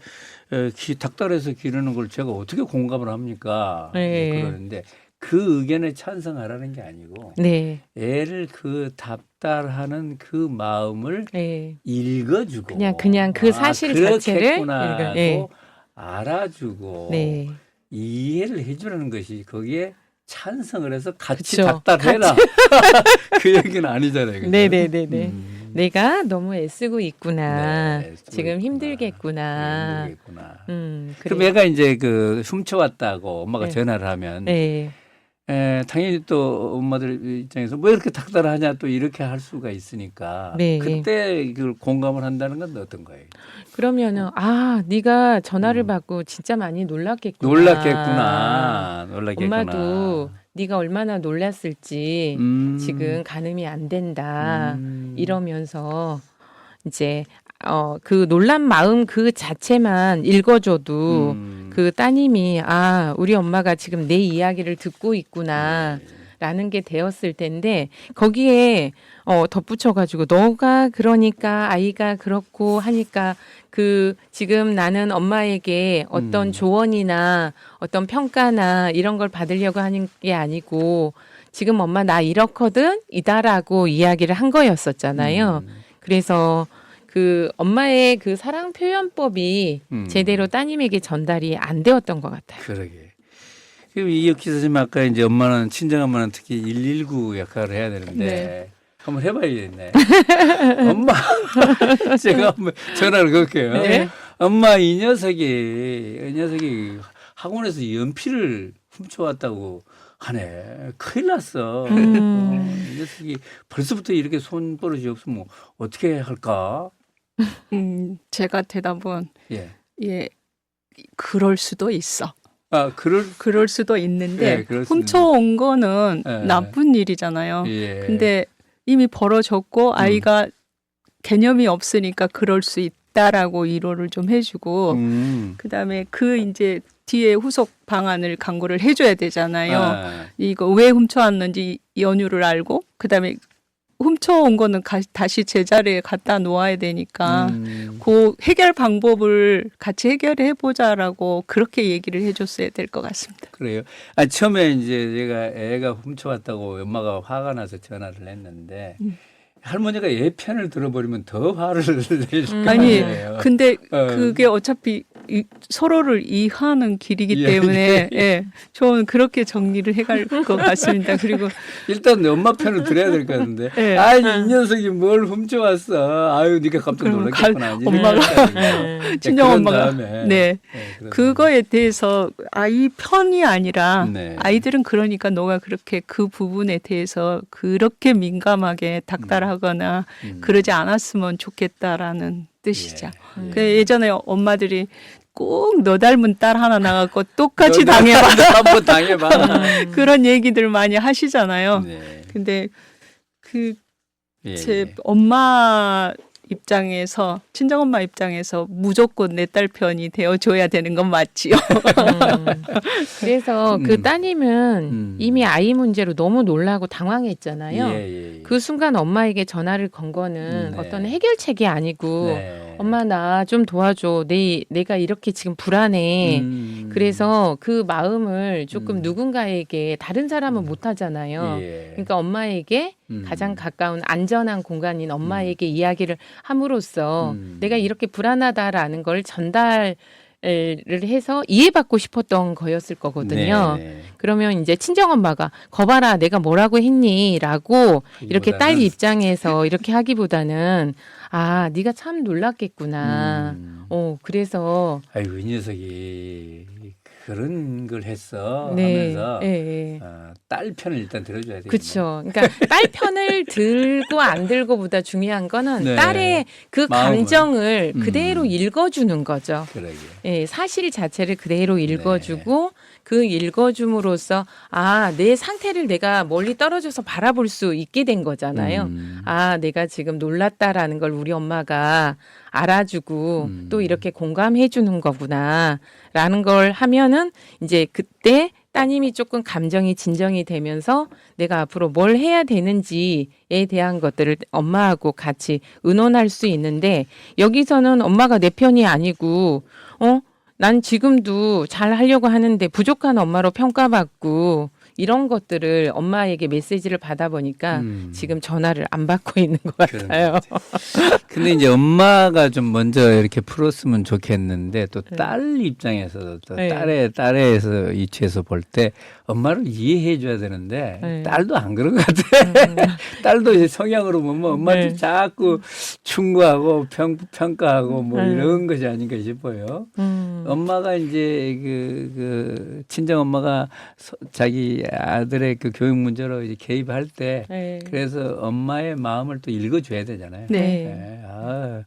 닭달에서 기르는 걸 제가 어떻게 공감을 합니까? 네. 그러는데 그 의견에 찬성하라는 게 아니고 네. 애를 그 답답하는 그 마음을 네. 읽어주고 그냥 그 사실 자체를 그렇겠구나 네. 하고 알아주고 네. 이해를 해주라는 것이 거기에 찬성을 해서 같이 그쵸. 답답해라 그 얘기는 아니잖아요. 그죠? 네네네네. 내가 너무 애쓰고 있구나. 네, 애쓰고 지금 있구나. 힘들겠구나. 힘들겠구나. 그래. 그럼 애가 이제 그 훔쳐왔다고 엄마가 네. 전화를 하면 네. 당연히 또 엄마들 입장에서 왜 이렇게 닥달하냐 또 이렇게 할 수가 있으니까 네. 그때 이걸 공감을 한다는 건 어떤 거예요? 그러면은 네가 전화를 받고 진짜 많이 놀랐겠구나. 놀랐겠구나. 엄마도 네가 얼마나 놀랐을지 지금 가늠이 안 된다. 이러면서 이제 그 놀란 마음 그 자체만 읽어줘도 그 따님이 우리 엄마가 지금 내 이야기를 듣고 있구나. 라는 게 되었을 텐데 거기에 덧붙여가지고 너가 그러니까 아이가 그렇고 하니까 그 지금 나는 엄마에게 어떤 조언이나 어떤 평가나 이런 걸 받으려고 하는 게 아니고 지금 엄마 나 이렇거든 이다라고 이야기를 한 거였었잖아요. 그래서 그 엄마의 그 사랑 표현법이 제대로 따님에게 전달이 안 되었던 것 같아요. 그러게. 그럼 이혁희 선생님 아까 이제 엄마는 친정엄마는 특히 119 역할을 해야 되는데 네. 한번 해봐야겠네. 엄마 제가 한번 전화를 걸게요. 네. 엄마 이 녀석이 학원에서 연필을 훔쳐왔다고 하네. 큰일 났어. 이 녀석이 벌써부터 이렇게 손버릇이 없으면 어떻게 할까? 제가 대답은 예. 그럴 수도 있어. 그럴 수도 있는데 그럴 수 훔쳐온 거는 나쁜 일이잖아요. 예. 근데 이미 벌어졌고 아이가 개념이 없으니까 그럴 수 있다라고 위로를 좀 해주고 그다음에 그 이제 뒤에 후속 방안을 강구를 해줘야 되잖아요. 이거 왜 훔쳐왔는지 연유를 알고 그다음에 훔쳐온 거는 다시 제자리에 갖다 놓아야 되니까 그 해결 방법을 같이 해결해 보자라고 그렇게 얘기를 해줬어야 될 것 같습니다. 그래요. 처음에 이제 제가 애가 훔쳐왔다고 엄마가 화가 나서 전화를 했는데 할머니가 얘 편을 들어버리면 더 화를 낼 아니, 거예요. 근데 그게 어차피 서로를 이해하는 길이기 때문에 저는 그렇게 정리를 해갈 것 같습니다. 그리고 일단 엄마 편을 들어야 될 것 같은데 이 녀석이 뭘 훔쳐왔어. 아유 네가 깜짝 놀랐겠구나. 엄마가 친정엄마가 네. 그거에 대해서 아이 편이 아니라 아이들은 그러니까 너가 그렇게 그 부분에 대해서 그렇게 민감하게 닥달하거나 그러지 않았으면 좋겠다라는 뜻이죠. 예전에 엄마들이 꼭 너 닮은 딸 하나 나갖고 똑같이 당해봐. 한번 당해봐. 그런 얘기들 많이 하시잖아요. 근데 제 엄마 입장에서 친정엄마 입장에서 무조건 내 딸 편이 되어줘야 되는 건 맞지요. 그래서 그 따님은 이미 아이 문제로 너무 놀라고 당황했잖아요. 그 순간 엄마에게 전화를 건 거는 어떤 해결책이 아니고 엄마 나 좀 도와줘. 내가 이렇게 지금 불안해. 그래서 그 마음을 조금 누군가에게 다른 사람은 못 하잖아요. 그러니까 엄마에게 가장 가까운 안전한 공간인 엄마에게 이야기를 함으로써 내가 이렇게 불안하다라는 걸 전달을 해서 이해받고 싶었던 거였을 거거든요. 그러면 이제 친정엄마가 거봐라 내가 뭐라고 했니? 라고 이렇게 딸 입장에서 이렇게 하기보다는 네가 참 놀랐겠구나. 그래서 아이고 이 녀석이 그런 걸 했어 하면서 딸 편을 일단 들어줘야 되겠네. 그렇죠. 그러니까 딸 편을 들고 안 들고보다 중요한 거는 딸의 그 감정을 그대로 읽어주는 거죠. 그러게. 사실 자체를 그대로 읽어주고 그 읽어줌으로써 내 상태를 내가 멀리 떨어져서 바라볼 수 있게 된 거잖아요. 내가 지금 놀랐다라는 걸 우리 엄마가 알아주고 또 이렇게 공감해 주는 거구나라는 걸 하면은 이제 그때 따님이 조금 감정이 진정이 되면서 내가 앞으로 뭘 해야 되는지에 대한 것들을 엄마하고 같이 의논할 수 있는데 여기서는 엄마가 내 편이 아니고 난 지금도 잘 하려고 하는데 부족한 엄마로 평가받고 이런 것들을 엄마에게 메시지를 받아 보니까 지금 전화를 안 받고 있는 것 같아요. 근데 이제 엄마가 좀 먼저 이렇게 풀었으면 좋겠는데 또 딸 입장에서 또 네. 딸에서 이치에서 볼 때 엄마를 이해해 줘야 되는데 네. 딸도 안 그런 것 같아. 딸도 이제 성향으로 보면 엄마한테 네. 자꾸 충고하고 평가하고 뭐 네. 이런 것이 아닌가 싶어요. 엄마가 이제 그 친정 엄마가 자기 아들의 그 교육 문제로 이제 개입할 때 네. 그래서 엄마의 마음을 또 읽어줘야 되잖아요. 네. 네. 아,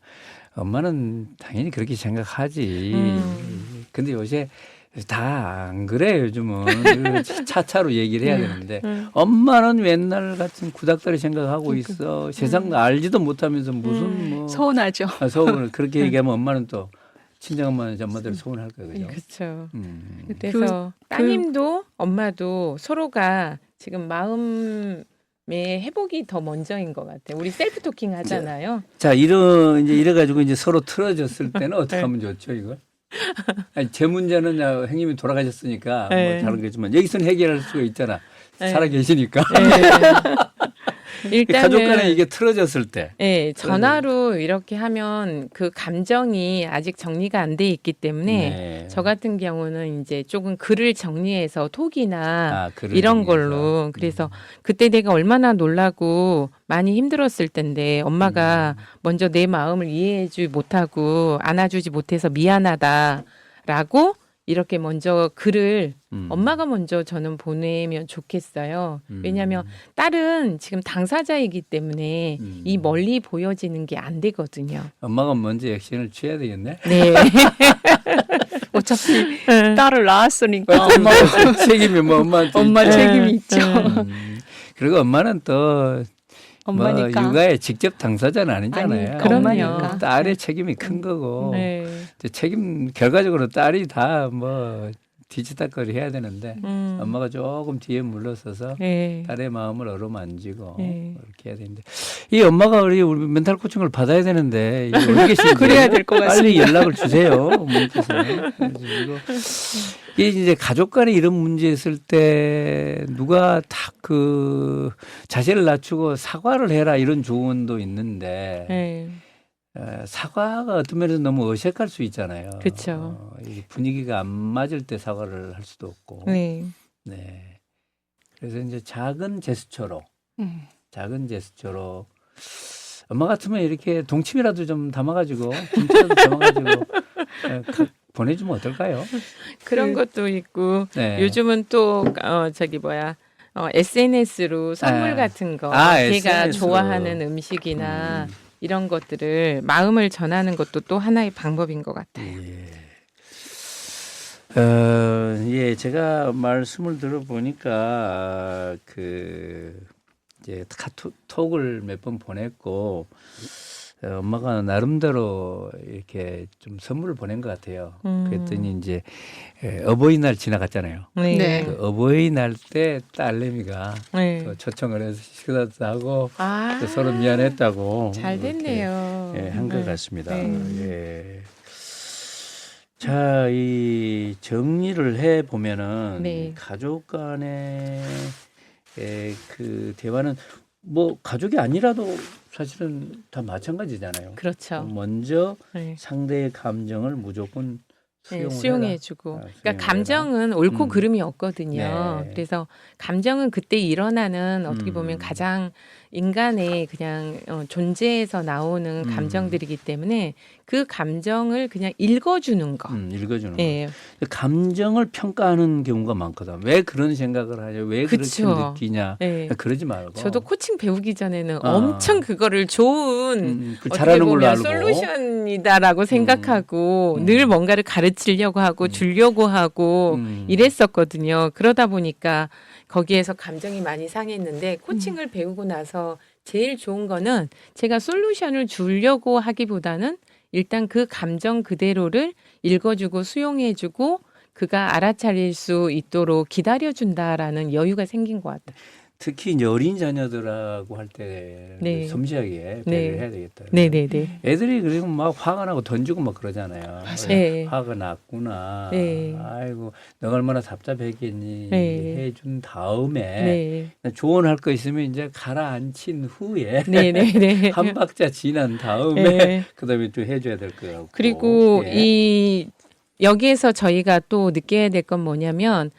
엄마는 당연히 그렇게 생각하지. 근데 요새 다 안 그래 요즘은 차차로 얘기를 해야 되는데 엄마는 맨날 같은 구닥다리 생각하고 있어. 세상 알지도 못하면서 무슨 뭐 서운하죠. 서운을 그렇게 얘기하면 엄마는 또 친정엄마는 엄마대로 서운할 거예요. 그죠? 그렇죠. 음. 그래서 따님도 엄마도 서로가 지금 마음의 회복이 더 먼저인 것 같아요. 우리 셀프 토킹 하잖아요. 자, 이제 이래가지고 이제 서로 틀어졌을 때는 어떻게 하면 좋죠, 이거? 아니, 제 문제는 형님이 돌아가셨으니까 네. 뭐 다른 거지만 여기서는 해결할 수가 있잖아. 네. 살아 계시니까. 일단은 가족 간에 이게 틀어졌을 때. 네, 전화로 이렇게 하면 그 감정이 아직 정리가 안 돼 있기 때문에 네. 저 같은 경우는 이제 조금 글을 정리해서 톡이나 글을 이런 정리해서. 걸로 그래서 그때 내가 얼마나 놀라고 많이 힘들었을 텐데 엄마가 먼저 내 마음을 이해해주지 못하고 안아주지 못해서 미안하다라고 이렇게 먼저 글을 엄마가 먼저 저는 보내면 좋겠어요. 왜냐하면 딸은 지금 당사자이기 때문에 이 멀리 보여지는 게 안 되거든요. 엄마가 먼저 액션을 취해야 되겠네. 네. 어차피 딸을 낳았으니까 엄마 책임이 뭐 엄마한테 엄마 있죠. 책임이 있죠. 그리고 엄마는 또 뭐 엄마니까. 육아의 직접 당사자는 아니잖아요. 아니, 그럼요. 엄마니까. 딸의 책임이 큰 거고 네. 이제 책임 결과적으로 딸이 다 뭐 뒤치다거리 해야 되는데 엄마가 조금 뒤에 물러서서 네. 딸의 마음을 어루만지고 네. 이렇게 해야 되는데 이 엄마가 우리 멘탈 코칭을 받아야 되는데 이게 어디 계신지 그래야 될 것 같습니다. 빨리 연락을 주세요. 어머니께서. 그리고 이게 이제 가족 간에 이런 문제 있을 때 누가 딱 그 자세를 낮추고 사과를 해라 이런 조언도 있는데 네. 사과가 어떤 면에서 너무 어색할 수 있잖아요. 그쵸. 이게 분위기가 안 맞을 때 사과를 할 수도 없고. 네. 네. 그래서 이제 작은 제스처로 엄마 같으면 이렇게 동치미라도 좀 담아가지고 김치라도 담아가지고 보내주면 어떨까요? 그런 것도 있고 네. 요즘은 또 SNS로 선물 아. 같은 거 걔가 SNS로. 좋아하는 음식이나 이런 것들을 마음을 전하는 것도 또 하나의 방법인 것 같아요. 예, 제가 말씀을 들어보니까 이제 카톡을 몇 번 보냈고 엄마가 나름대로 이렇게 좀 선물을 보낸 것 같아요. 그랬더니 이제 어버이날 지나갔잖아요. 네. 네. 그 어버이날 때 딸내미가 네. 또 초청을 해서 식사도 하고 아, 또 서로 미안했다고 잘 됐네요. 한 것 같습니다. 네. 예. 자, 이 정리를 해 보면은 네. 가족 간의 그 대화는 뭐 가족이 아니라도 사실은 다 마찬가지잖아요. 그렇죠. 먼저 네. 상대의 감정을 무조건 수용해주고. 수용을 그러니까 해라. 감정은 옳고 그름이 없거든요. 네. 그래서 감정은 그때 일어나는 어떻게 보면 가장 인간의 그냥 존재에서 나오는 감정들이기 때문에 그 감정을 그냥 읽어주는 거. 읽어주는 예. 거. 감정을 평가하는 경우가 많거든. 왜 그런 생각을 하냐, 왜 그쵸. 그렇게 느끼냐. 예. 그러지 말고. 저도 코칭 배우기 전에는 엄청 그거를 좋은 그 어떻게 잘하는 걸로 보면 알고. 솔루션이다라고 생각하고 늘 뭔가를 가르치려고 하고 주려고 하고 이랬었거든요. 그러다 보니까 거기에서 감정이 많이 상했는데 코칭을 배우고 나서 제일 좋은 거는 제가 솔루션을 주려고 하기보다는 일단 그 감정 그대로를 읽어주고 수용해주고 그가 알아차릴 수 있도록 기다려준다라는 여유가 생긴 것 같아요. 특히 이제 어린 자녀들하고 할 때 네. 섬세하게 배려를 네. 해야 되겠다. 네네네. 애들이 그리고 막 화가 나고 던지고 막 그러잖아요. 네. 화가 났구나. 네. 아이고 너가 얼마나 답답했겠니. 네. 해준 다음에 네. 조언할 거 있으면 이제 가라앉힌 후에 네네네. 한 박자 지난 다음에 네. 그다음에 좀 해줘야 될 것 같고. 그리고 예. 이 여기에서 저희가 또 느껴야 될 건 뭐냐면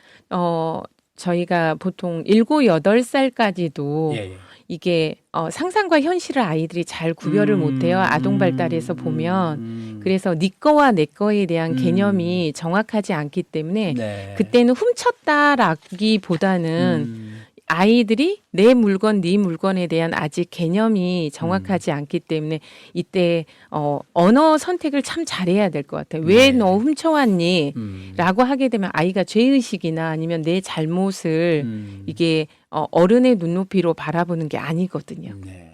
저희가 보통 7, 8살까지도 예, 예. 이게 상상과 현실을 아이들이 잘 구별을 못해요. 아동 발달에서 보면. 그래서 네 거와 내 거에 대한 개념이 정확하지 않기 때문에 네. 그때는 훔쳤다라기보다는 아이들이 내 물건, 네 물건에 대한 아직 개념이 정확하지 않기 때문에 이때 언어 선택을 참 잘해야 될 것 같아요. 왜 네. 너 훔쳐왔니? 음. 라고 하게 되면 아이가 죄의식이나 아니면 내 잘못을 이게 어른의 눈높이로 바라보는 게 아니거든요. 네.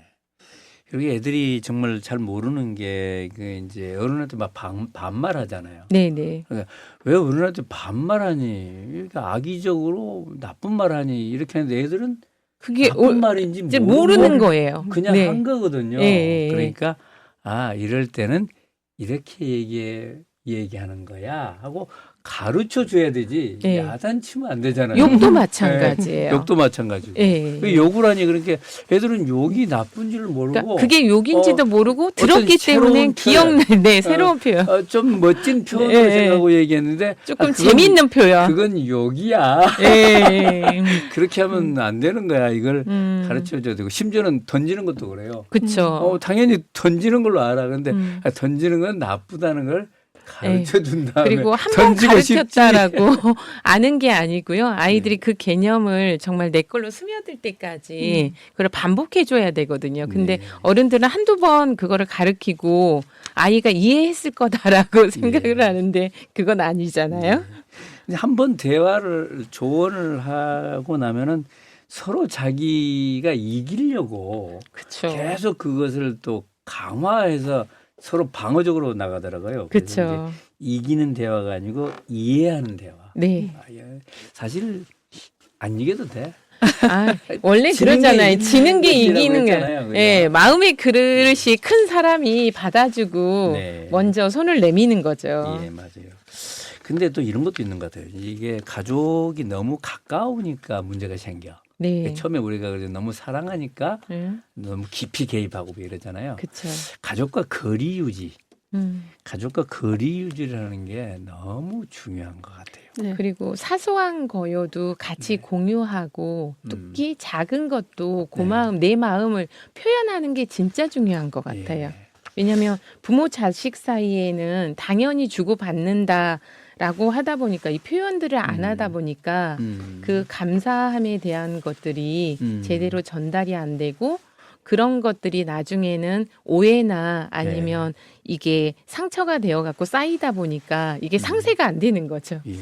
그리고 애들이 정말 잘 모르는 게 그 이제 어른한테 막 반말하잖아요. 네네. 왜 어른한테 반말하니? 이렇게 악의적으로 나쁜 말하니? 이렇게 하는데 애들은 그게 나쁜 말인지 이제 모르는 거예요. 그냥 네. 한 거거든요. 예. 그러니까 이럴 때는 이렇게 얘기하는 거야 하고 가르쳐 줘야 되지. 예. 야단치면 안 되잖아요. 욕도 마찬가지예요. 욕도 마찬가지고. 예. 왜 욕을 하니 그러니까 애들은 욕이 나쁜 줄을 모르고 그러니까 그게 욕인지도 모르고 들었기 새로운 때문에 기억나. 네, 새로운 표현. 좀 멋진 표현을 예. 생각하고 얘기했는데 조금 재미있는 표현. 그건 욕이야. 예. 그렇게 하면 안 되는 거야. 이걸 음. 가르쳐줘야 되고 심지어는 던지는 것도 그래요. 그렇죠. 당연히 던지는 걸로 알아. 근데 던지는 건 나쁘다는 걸 가르쳐 준 다음에 그리고 한 번 던지고 싶지. 가르쳤다라고 아는 게 아니고요. 아이들이 그 개념을 정말 내 걸로 스며들 때까지 그걸 반복해 줘야 되거든요. 근데 네. 어른들은 한두 번 그거를 가르치고 아이가 이해했을 거다라고 생각을 하는데 그건 아니잖아요. 한번 조언을 하고 나면은 서로 자기가 이기려고 그렇죠. 계속 그것을 또 강화해서 서로 방어적으로 나가더라고요. 그래서 그렇죠. 이제 이기는 대화가 아니고 이해하는 대화. 네. 사실 안 이겨도 돼. 원래 지는 게 그러잖아요. 이기는 지는 게 것이라고 이기는 했잖아요, 거예요. 그죠? 예, 마음의 그릇이 큰 사람이 받아주고 네. 먼저 손을 내미는 거죠. 예, 맞아요. 근데 또 이런 것도 있는 것 같아요. 이게 가족이 너무 가까우니까 문제가 생겨. 네. 처음에 우리가 그래도 너무 사랑하니까 너무 깊이 개입하고 이러잖아요. 그렇죠. 가족과 거리 유지. 가족과 거리 유지라는 게 너무 중요한 것 같아요. 네. 그리고 사소한 거여도 같이 공유하고 특히 작은 것도 고마움, 내 마음을 표현하는 게 진짜 중요한 것 같아요. 예. 왜냐하면 부모 자식 사이에는 당연히 주고받는다라고 하다 보니까 이 표현들을 안 하다 보니까 그 감사함에 대한 것들이 제대로 전달이 안 되고 그런 것들이 나중에는 오해나 아니면 이게 상처가 되어 갖고 쌓이다 보니까 이게 상쇄가 안 되는 거죠. 예.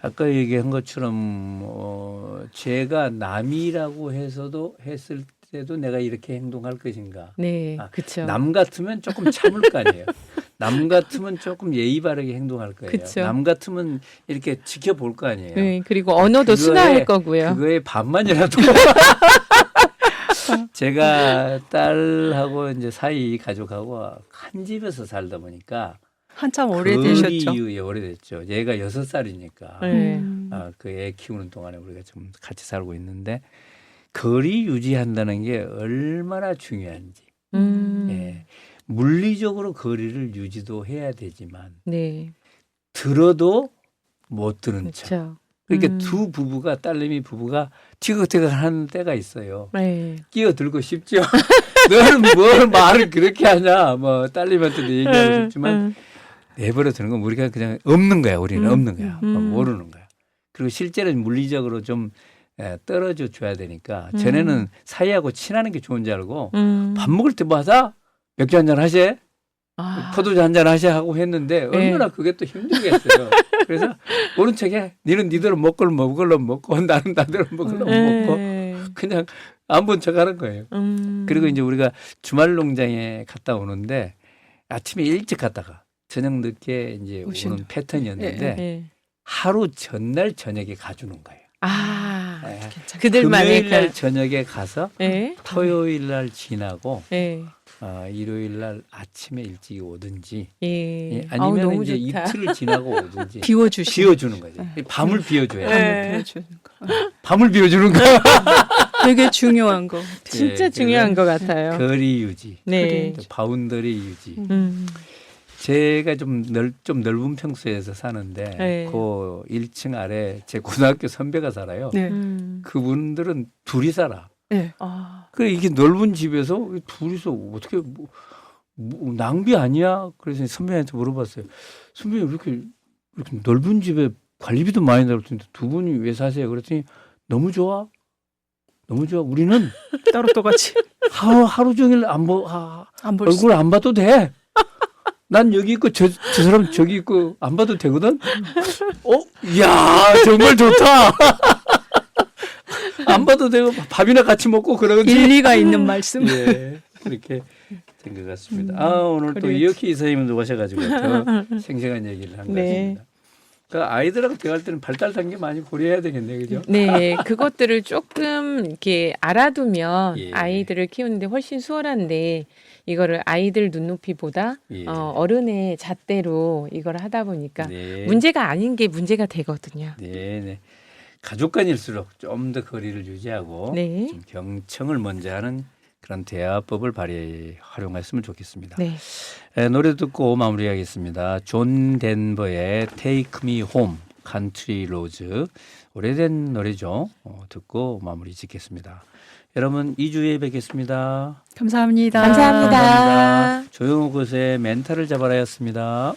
아까 얘기한 것처럼 제가 남이라고 했을 때도 내가 이렇게 행동할 것인가. 네, 그렇죠. 남 같으면 조금 참을 거 아니에요. 남 같으면 조금 예의 바르게 행동할 거예요. 그쵸. 남 같으면 이렇게 지켜볼 거 아니에요. 네, 그리고 언어도 순화할 거고요. 그거의 반만이라도 제가 딸하고 이제 사이 가족하고 한 집에서 살다 보니까 한참 오래되셨죠. 오래됐죠. 얘가 6살이니까 네. 그 애 키우는 동안에 우리가 좀 같이 살고 있는데 거리 유지한다는 게 얼마나 중요한지. 예. 물리적으로 거리를 유지도 해야 되지만 네, 들어도 못 들은 척. 그렇죠. 그러니까 두 부부가 딸내미 부부가 티격태격 하는 때가 있어요. 네, 끼어들고 싶죠. 너는 뭘 말을 그렇게 하냐. 뭐 딸내미한테도 얘기하고 싶지만 내버려 두는 건 우리가 그냥 없는 거야. 우리는 없는 거야. 모르는 거야. 그리고 실제는 물리적으로 좀 떨어져 줘야 되니까 전에는 사이하고 친하는 게 좋은 줄 알고 밥 먹을 때마다 맥주 한잔 하세? 포도주 한잔 하세? 하고 했는데 얼마나 그게 또 힘들겠어요. 그래서 모른 척해. 니는 니대로 먹고 나는 나대로 먹고 그냥 안 본 척 하는 거예요. 그리고 이제 우리가 주말 농장에 갔다 오는데 아침에 일찍 갔다가 저녁 늦게 이제 오는 패턴이었는데 하루 전날 저녁에 가주는 거예요. 예. 괜찮다. 그들만의 금요일 날 저녁에 가서 예. 토요일 날 지나고 예. 일요일 날 아침에 일찍 오든지 예. 예, 아우, 아니면 너무 이제 좋다. 이틀을 지나고 오든지 비워주시는 비워주는 거지. 밤을 비워줘야 돼. 네. 비워주는 거. 밤을 비워주는 거. 되게 중요한 거. 진짜 예, 중요한 것 그래서 같아요. 거리 유지, 네. 또 바운더리 유지. 제가 좀 넓은 평수에서 사는데 네. 그 1층 아래 제 고등학교 선배가 살아요. 네. 그분들은 둘이 살아. 네. 아. 그래 이게 넓은 집에서 둘이서 어떻게 뭐 낭비 아니야? 그래서 선배한테 물어봤어요. 선배님 이렇게 넓은 집에 관리비도 많이 나올 텐데 두 분이 왜 사세요? 그랬더니 너무 좋아. 너무 좋아. 우리는 따로 똑같이 하루 종일 안 볼 수. 얼굴 안 봐도 돼. 난 여기 있고 저 사람 저기 있고 안 봐도 되거든. 이야 정말 좋다. 안 봐도 되고 밥이나 같이 먹고 그러지. 일리가 있는 말씀. 예, 그렇게 된 것 같습니다. 오늘 또 그래요. 이혁희 이사님도 오셔가지고 더 생생한 얘기를 한 것 네. 같습니다. 그러니까 아이들하고 대화할 때는 발달 단계 많이 고려해야 되겠네요, 그죠? 네, 그것들을 조금 이렇게 알아두면 예. 아이들을 키우는데 훨씬 수월한데 이거를 아이들 눈높이보다 예. 어른의 잣대로 이걸 하다 보니까 네. 문제가 아닌 게 문제가 되거든요. 네. 가족 간일수록 좀 더 거리를 유지하고 네. 좀 경청을 먼저 하는 그런 대화법을 활용했으면 좋겠습니다. 네. 노래 듣고 마무리하겠습니다. 존 덴버의 Take Me Home, Country Roads. 오래된 노래죠. 듣고 마무리 짓겠습니다. 여러분 2주에 뵙겠습니다. 감사합니다. 감사합니다. 조용호 곳의 멘탈을 잡아라였습니다.